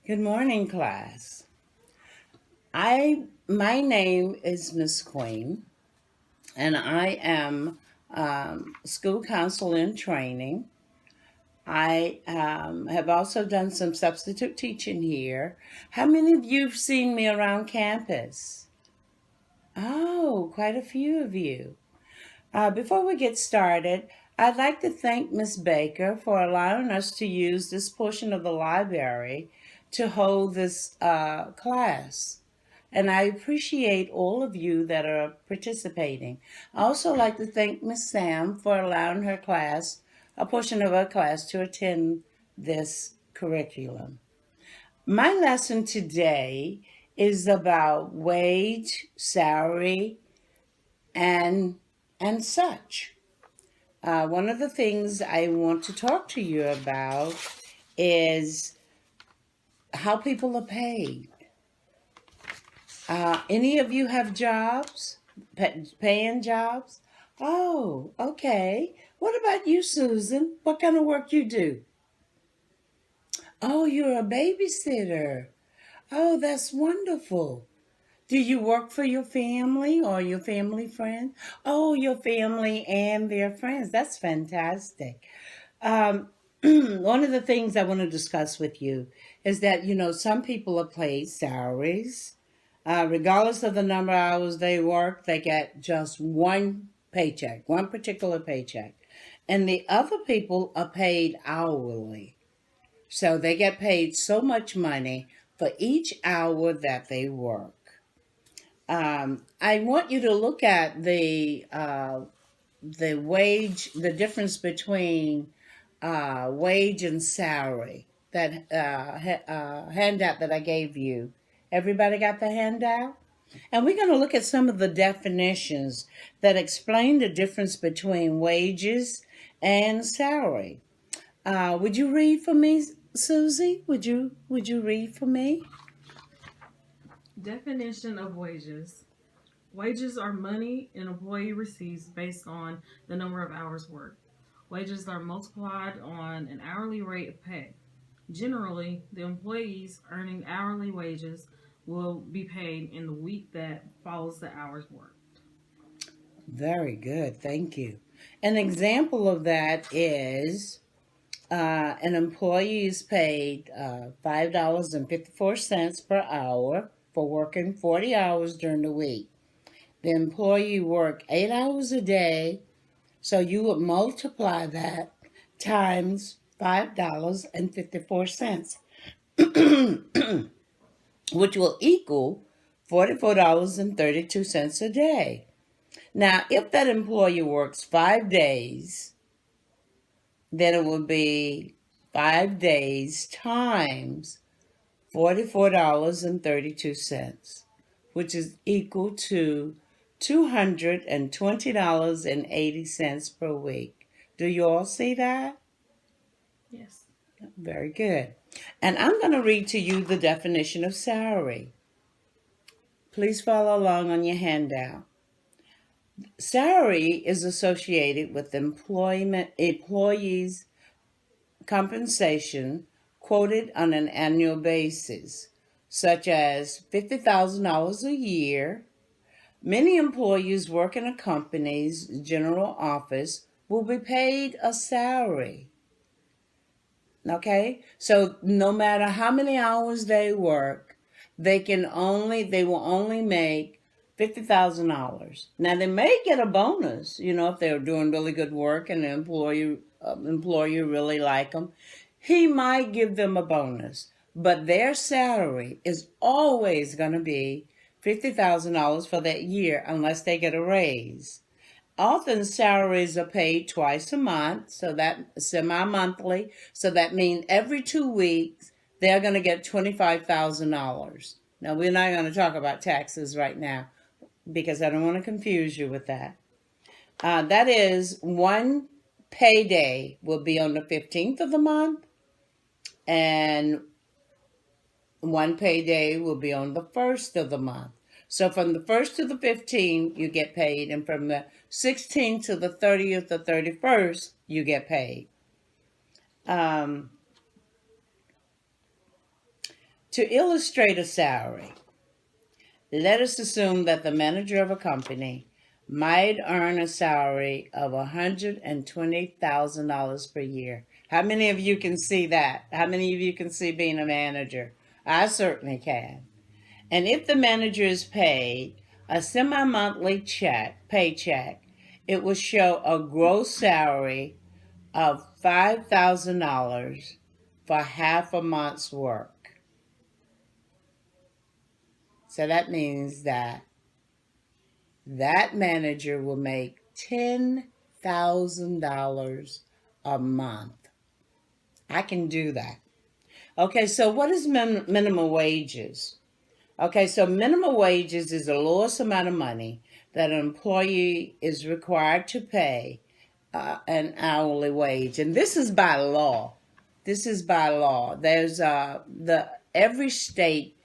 Good morning, class. My name is Miss Queen, and I am school counselor in training. I have also done some substitute teaching here. How many of you have seen me around campus? Oh, quite a few of you. Before we get started, I'd like to thank Miss Baker for allowing us to use this portion of the library to hold this class. And I appreciate all of you that are participating. I also like to thank Miss Sam for allowing a portion of her class, to attend this curriculum. My lesson today is about wage, salary, and such. One of the things I want to talk to you about is how people are paid. Any of you have jobs, paying jobs? Oh, okay. What about you, Susan? What kind of work you do? Oh, you're a babysitter. Oh, that's wonderful. Do you work for your family or your family friends? Oh, your family and their friends. That's fantastic. Um, one of the things I want to discuss with you is that, some people are paid salaries. Regardless of the number of hours they work, they get just one paycheck, one particular paycheck. And the other people are paid hourly. So they get paid so much money for each hour that they work. I want you to look at the difference between wage and salary. That handout that I gave you. Everybody got the handout? And we're going to look at some of the definitions that explain the difference between wages and salary. Would you read for me, Susie? Would you read for me? Definition of wages. Wages are money an employee receives based on the number of hours worked. Wages are multiplied on an hourly rate of pay. Generally, the employees earning hourly wages will be paid in the week that follows the hours worked. Very good, thank you. An example of that is an employee is paid $5.54 per hour for working 40 hours during the week. The employee worked 8 hours a day, so you would multiply that times $5.54, which will equal $44.32 a day. Now, if that employee works 5 days, then it would be 5 days times $44.32, which is equal to $220.80 per week. Do you all see that? Yes. Very good. And I'm going to read to you the definition of salary. Please follow along on your handout. Salary is associated with employees' compensation quoted on an annual basis, such as $50,000 a year. Many employees work in a company's general office will be paid a salary. Okay? So no matter how many hours they work, they will only make $50,000. Now they may get a bonus, if they're doing really good work and the employer really like them. He might give them a bonus, but their salary is always going to be $50,000 for that year unless they get a raise. Often salaries are paid twice a month, so that semi-monthly. So that means every 2 weeks they're going to get $25,000. Now we're not going to talk about taxes right now because I don't want to confuse you with that. That is, one payday will be on the 15th of the month, and one payday will be on the 1st of the month. So from the 1st to the 15th, you get paid, and from the 16th to the 30th or 31st, you get paid. Um, To illustrate a salary, let us assume that the manager of a company might earn a salary of $120,000 per year. How many of you can see that? How many of you can see being a manager? I certainly can. And if the manager is paid a semi-monthly paycheck, it will show a gross salary of $5,000 for half a month's work. So that means that manager will make $10,000 a month. I can do that. Okay, so what is minimum wages? Okay, so minimum wages is the lowest amount of money that an employee is required to pay an hourly wage, and this is by law. This is by law. There's every state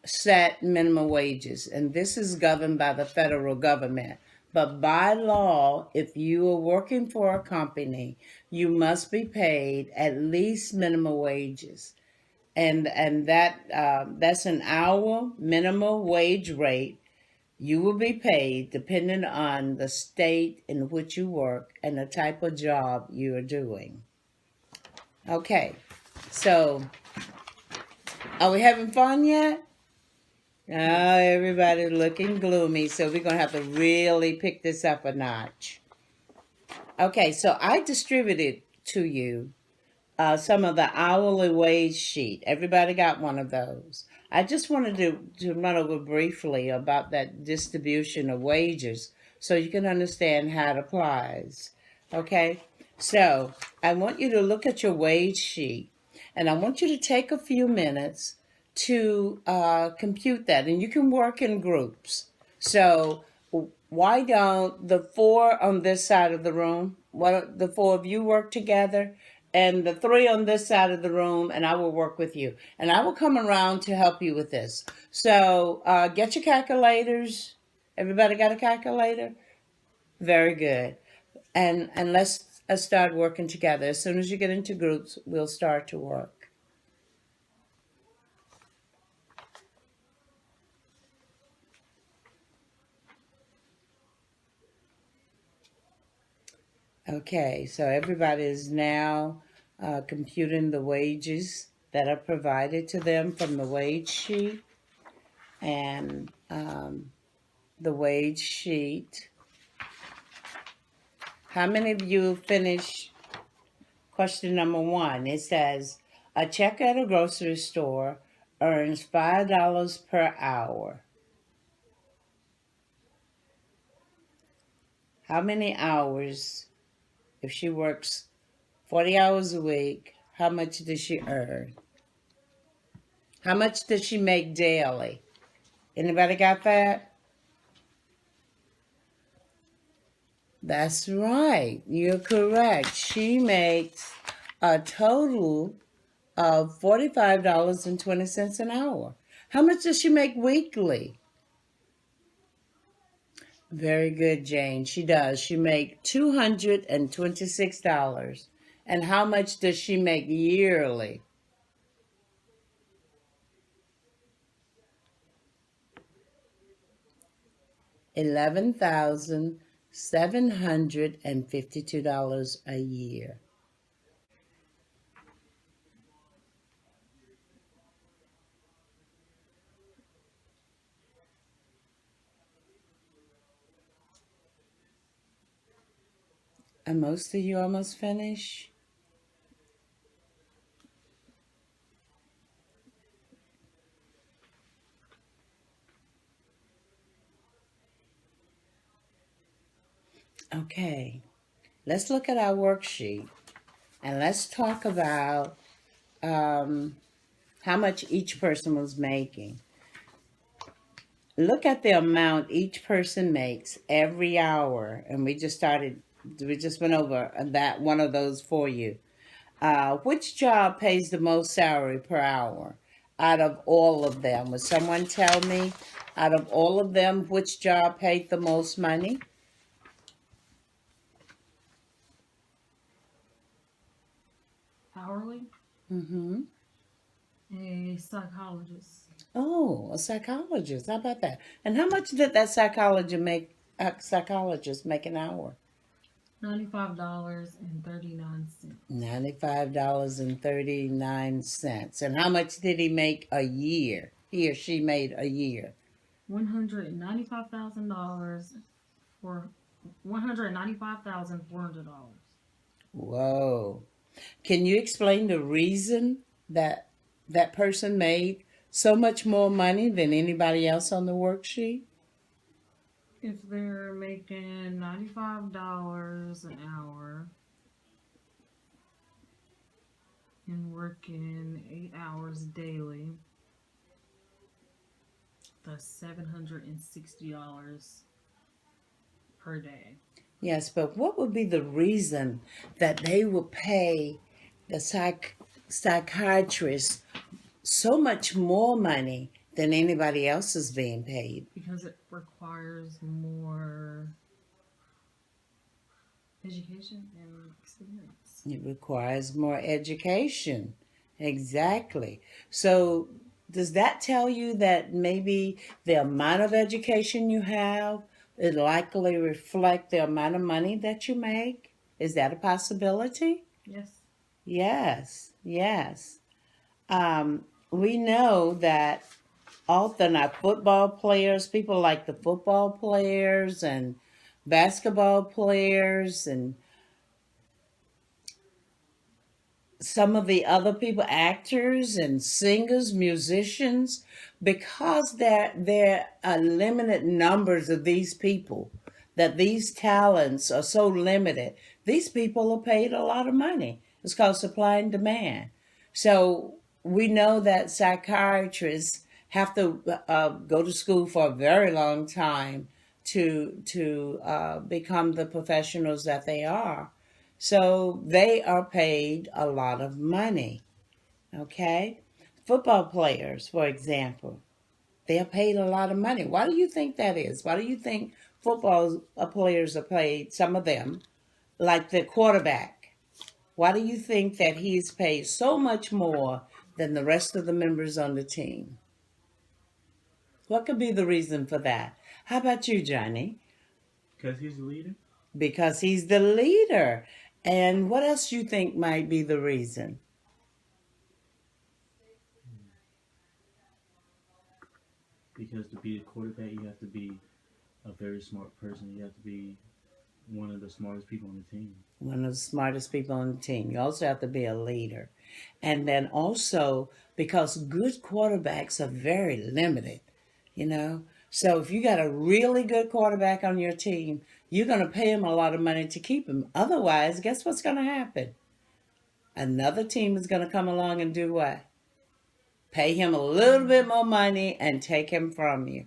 set minimum wages, and this is governed by the federal government. But by law, if you are working for a company, you must be paid at least minimum wages, and that's an hour minimum wage rate. You will be paid depending on the state in which you work and the type of job you are doing. Okay, so are we having fun yet? Oh, everybody's looking gloomy, so we're going to have to really pick this up a notch. Okay, so I distributed to you some of the hourly wage sheet. Everybody got one of those. I just wanted to run over briefly about that distribution of wages so you can understand how it applies. Okay, so I want you to look at your wage sheet, and I want you to take a few minutes to compute that, and you can work in groups. So why don't the four on this side of the room, the four of you work together, and the three on this side of the room, and I will work with you. And I will come around to help you with this. So get your calculators. Everybody got a calculator? Very good. And let's start working together. As soon as you get into groups, we'll start to work. Okay, so everybody is now computing the wages that are provided to them from the wage sheet. And the wage sheet. How many of you finished question number 1? It says, a checker at a grocery store earns $5 per hour. How many hours, if she works 40 hours a week, how much does she earn? How much does she make daily? Anybody got that? That's right. You're correct. She makes a total of $45.20 an hour. How much does she make weekly? Very good, Jane. She does. She makes $226. And how much does she make yearly? $11,752 a year. And most of you almost finished? Okay, let's look at our worksheet and let's talk about how much each person was making. Look at the amount each person makes every hour, and we just went over that one of those for you. Which job pays the most salary per hour out of all of them? Would someone tell me, out of all of them, which job paid the most money? Hourly? Mm-hmm. a psychologist. Oh, a psychologist. How about that? And how much did that psychologist make an hour? $95.39. $95.39. And how much did he make a year? He or she made a year. $195,000 for $195,400. Whoa. Can you explain the reason that that person made so much more money than anybody else on the worksheet? If they're making $95 an hour and working 8 hours daily, that's $760 per day. Yes, but what would be the reason that they would pay the psychiatrist so much more money than anybody else is being paid? Because it requires more education and experience. It requires more education. Exactly. So, does that tell you that maybe the amount of education you have it likely reflect the amount of money that you make? Is that a possibility? Yes. Yes, yes. We know that often our football players, people like the football players and basketball players and some of the other people, actors and singers, musicians, because there are limited numbers of these people, that these talents are so limited, these people are paid a lot of money. It's called supply and demand. So we know that psychiatrists have to go to school for a very long time to become the professionals that they are. So they are paid a lot of money. Okay? Football players, for example, they are paid a lot of money. Why do you think that is? Why do you think football players are paid, some of them, like the quarterback? Why do you think that he's paid so much more than the rest of the members on the team? What could be the reason for that? How about you, Johnny? Because he's the leader. Because he's the leader. And what else do you think might be the reason? Because to be a quarterback, you have to be a very smart person. You have to be one of the smartest people on the team. One of the smartest people on the team. You also have to be a leader. And then also, because good quarterbacks are very limited, you know. So if you got a really good quarterback on your team, you're going to pay him a lot of money to keep him. Otherwise, guess what's going to happen? Another team is going to come along and do what? Pay him a little bit more money and take him from you.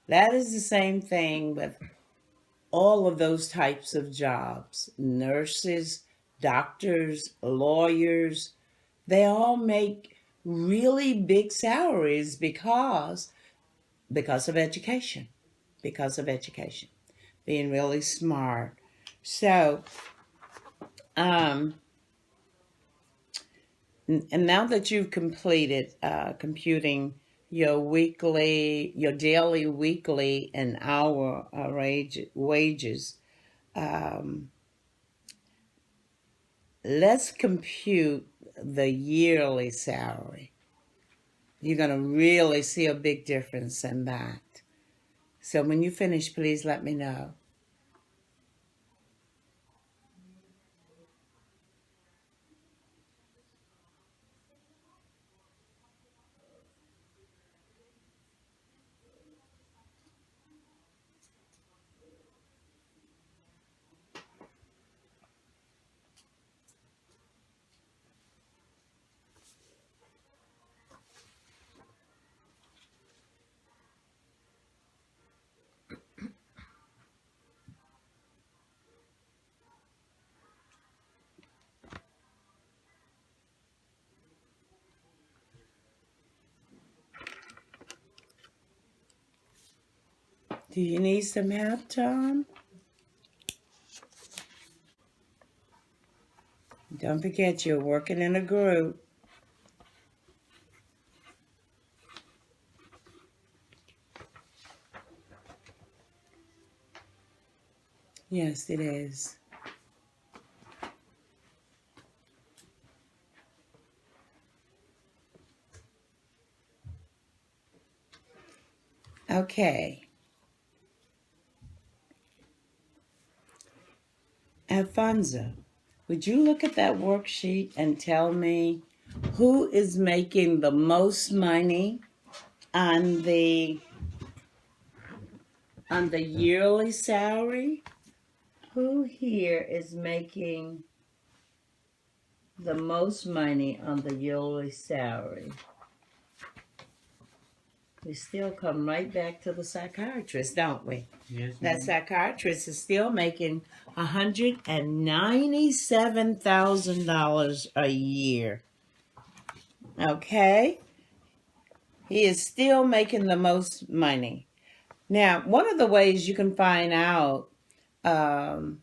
That is the same thing with all of those types of jobs. Nurses, doctors, lawyers, they all make really big salaries because of education. Because of education. Being really smart. So, um, and now that you've completed computing your daily, weekly, and hour wages, um, let's compute the yearly salary. You're going to really see a big difference in that. So when you finish, please let me know. Do you need some help, Tom? Don't forget you're working in a group. Yes, it is. Okay. Alfonso, would you look at that worksheet and tell me who is making the most money on the yearly salary? Who here is making the most money on the yearly salary? We still come right back to the psychiatrist, don't we? Yes, That ma'am. psychiatrist is still making $197,000 a year. Okay? He is still making the most money. Now, one of the ways you can find out um,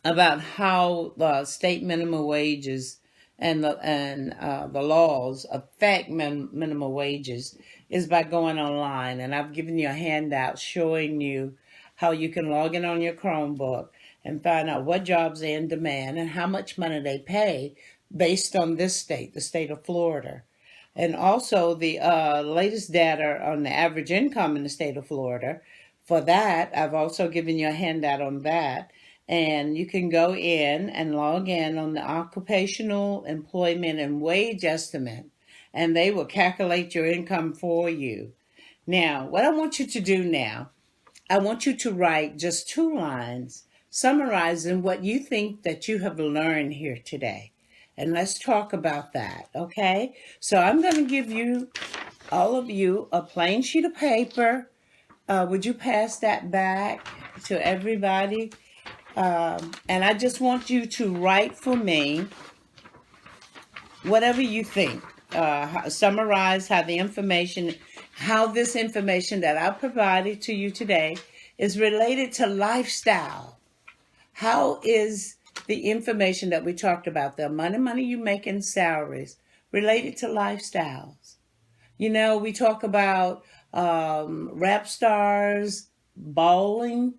about how the state minimum wages and the laws affect minimum wages is by going online. And I've given you a handout showing you how you can log in on your Chromebook and find out what jobs are in demand and how much money they pay based on this state, the state of Florida. And also the latest data on the average income in the state of Florida. For that, I've also given you a handout on that. And you can go in and log in on the occupational employment and wage estimate, and they will calculate your income for you. Now, what I want you to do now, I want you to write just 2 lines summarizing what you think that you have learned here today. And let's talk about that, okay? So I'm going to give you, all of you, a plain sheet of paper. Would you pass that back to everybody? And I just want you to write for me whatever you think. Summarize how this information that I provided to you today is related to lifestyle. How is the information that we talked about, the amount of money you make in salaries, related to lifestyles? You know, we talk about rap stars bowling,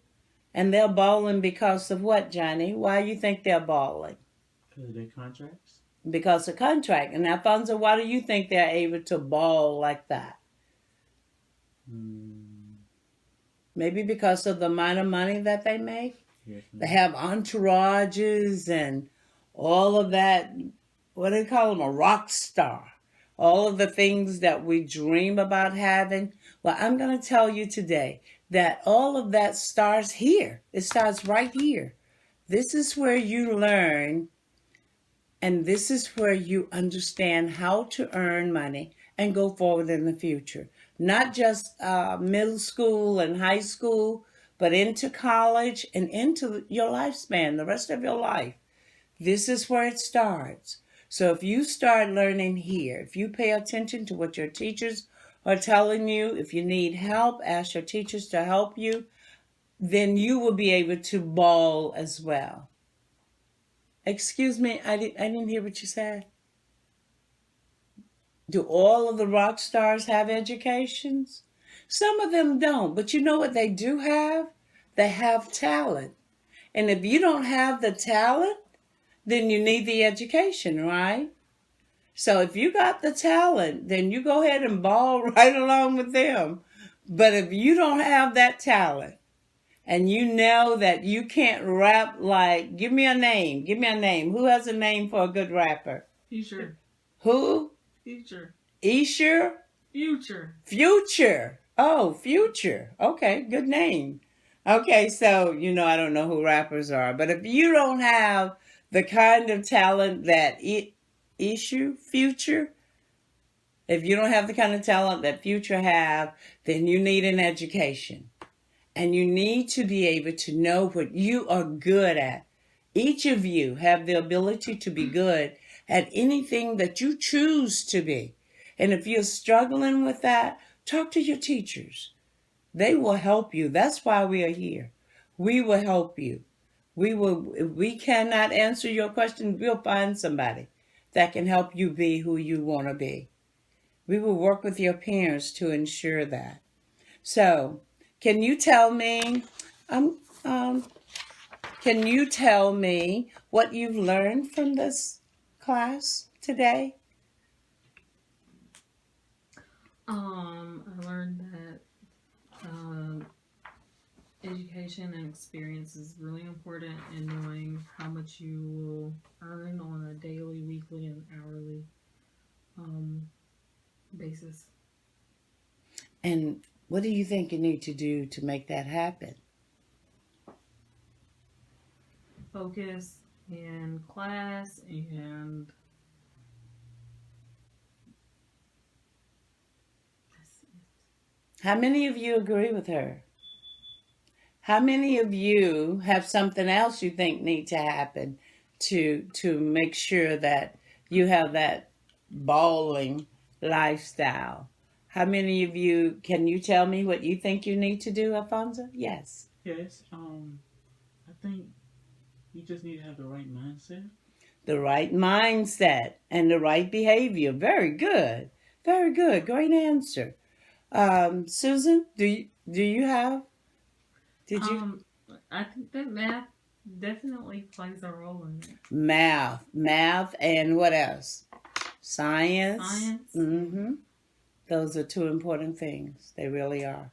and they're bowling because of what, Johnny? Why do you think they're bowling? Because of their contracts. Because of contract. And Alfonso, why do you think they're able to bowl like that? Mm, Maybe because of the amount of money that they make? yes, They ma'am. have entourages and all of that. What do they call them? A rock star. All of the things that we dream about having. Well, I'm going to tell you today that all of that starts here. It starts right here. This is where you learn, and this is where you understand how to earn money and go forward in the future. Not just middle school and high school, but into college and into your lifespan, the rest of your life. This is where it starts. So if you start learning here, if you pay attention to what your teachers are telling you, if you need help, ask your teachers to help you, then you will be able to ball as well. Excuse me, I didn't hear what you said. Do all of the rock stars have educations? Some of them don't, but you know what they do have? They have talent. And if you don't have the talent, then you need the education, right? So if you got the talent, then you go ahead and ball right along with them. But if you don't have that talent and you know that you can't rap like, give me a name, give me a name. Who has a name for a good rapper? Future. Who? Future. Esher? Future. Future. Oh, Future. Okay, good name. Okay, so, I don't know who rappers are, but if you don't have the kind of talent that Future, if you don't have the kind of talent that Future have, then you need an education. And you need to be able to know what you are good at. Each of you have the ability to be good at anything that you choose to be. And if you're struggling with that, talk to your teachers. They will help you. That's why we are here. We will help you. If we cannot answer your question, we'll find somebody that can help you be who you want to be. We will work with your parents to ensure that. So, can you tell me? Um, can you tell me what you've learned from this class today? I learned that education and experience is really important in knowing how much you will earn on a daily, weekly, and hourly um, basis. And what do you think you need to do to make that happen? Focus in class and that's it. How many of you agree with her? How many of you have something else you think need to happen to make sure that you have that bowling lifestyle? How many of you can you tell me what you think you need to do, Alfonso? Yes. Yes. I think you just need to have the right mindset. The right mindset and the right behavior. Very good. Very good. Great answer. Susan, do you have did you Um, I think that math definitely plays a role in it. math and what else? Science. Science. Mm-hmm. Those are two important things. They really are.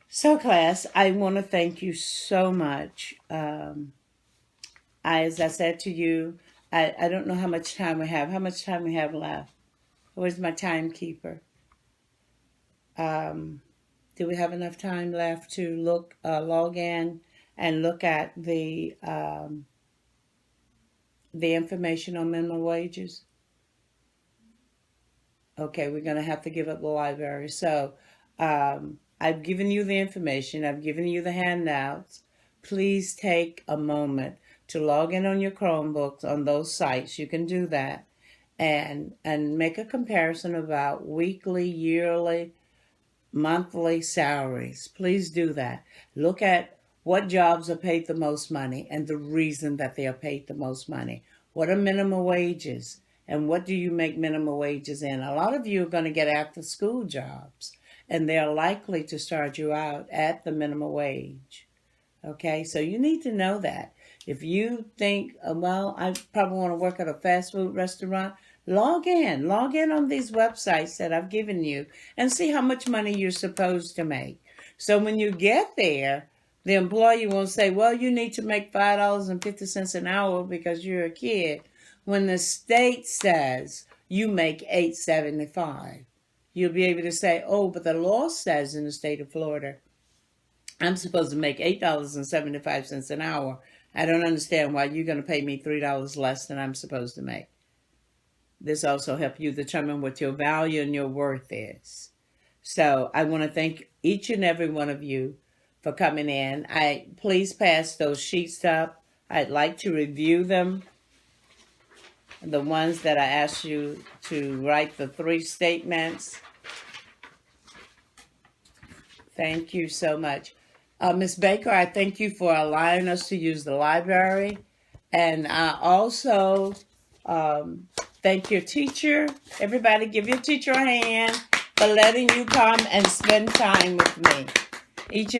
So, class, I want to thank you so much. As I said to you, I don't know how much time we have. How much time we have left? Where's my timekeeper? Um, do we have enough time left to log in and look at the information on minimum wages? Okay, we're going to have to give up the library. So I've given you the information. I've given you the handouts. Please take a moment to log in on your Chromebooks on those sites. You can do that and make a comparison about weekly, yearly, monthly salaries. Please do that. Look at what jobs are paid the most money and the reason that they are paid the most money. What are minimum wages? And what do you make minimum wages in? A lot of you are going to get after school jobs, and they're likely to start you out at the minimum wage. Okay, so you need to know that. If you think, well, I probably want to work at a fast food restaurant, log in on these websites that I've given you and see how much money you're supposed to make. So when you get there, the employer won't say, well, you need to make $5.50 an hour because you're a kid. When the state says you make $8.75, you'll be able to say, oh, but the law says in the state of Florida, I'm supposed to make $8.75 an hour. I don't understand why you're going to pay me $3 less than I'm supposed to make. This also helps you determine what your value and your worth is. So I want to thank each and every one of you for coming in. Please pass those sheets up. I'd like to review them. The ones that I asked you to write the 3 statements. Thank you so much. Ms. Baker, I thank you for allowing us to use the library. And I also thank your teacher. Everybody give your teacher a hand for letting you come and spend time with me. Each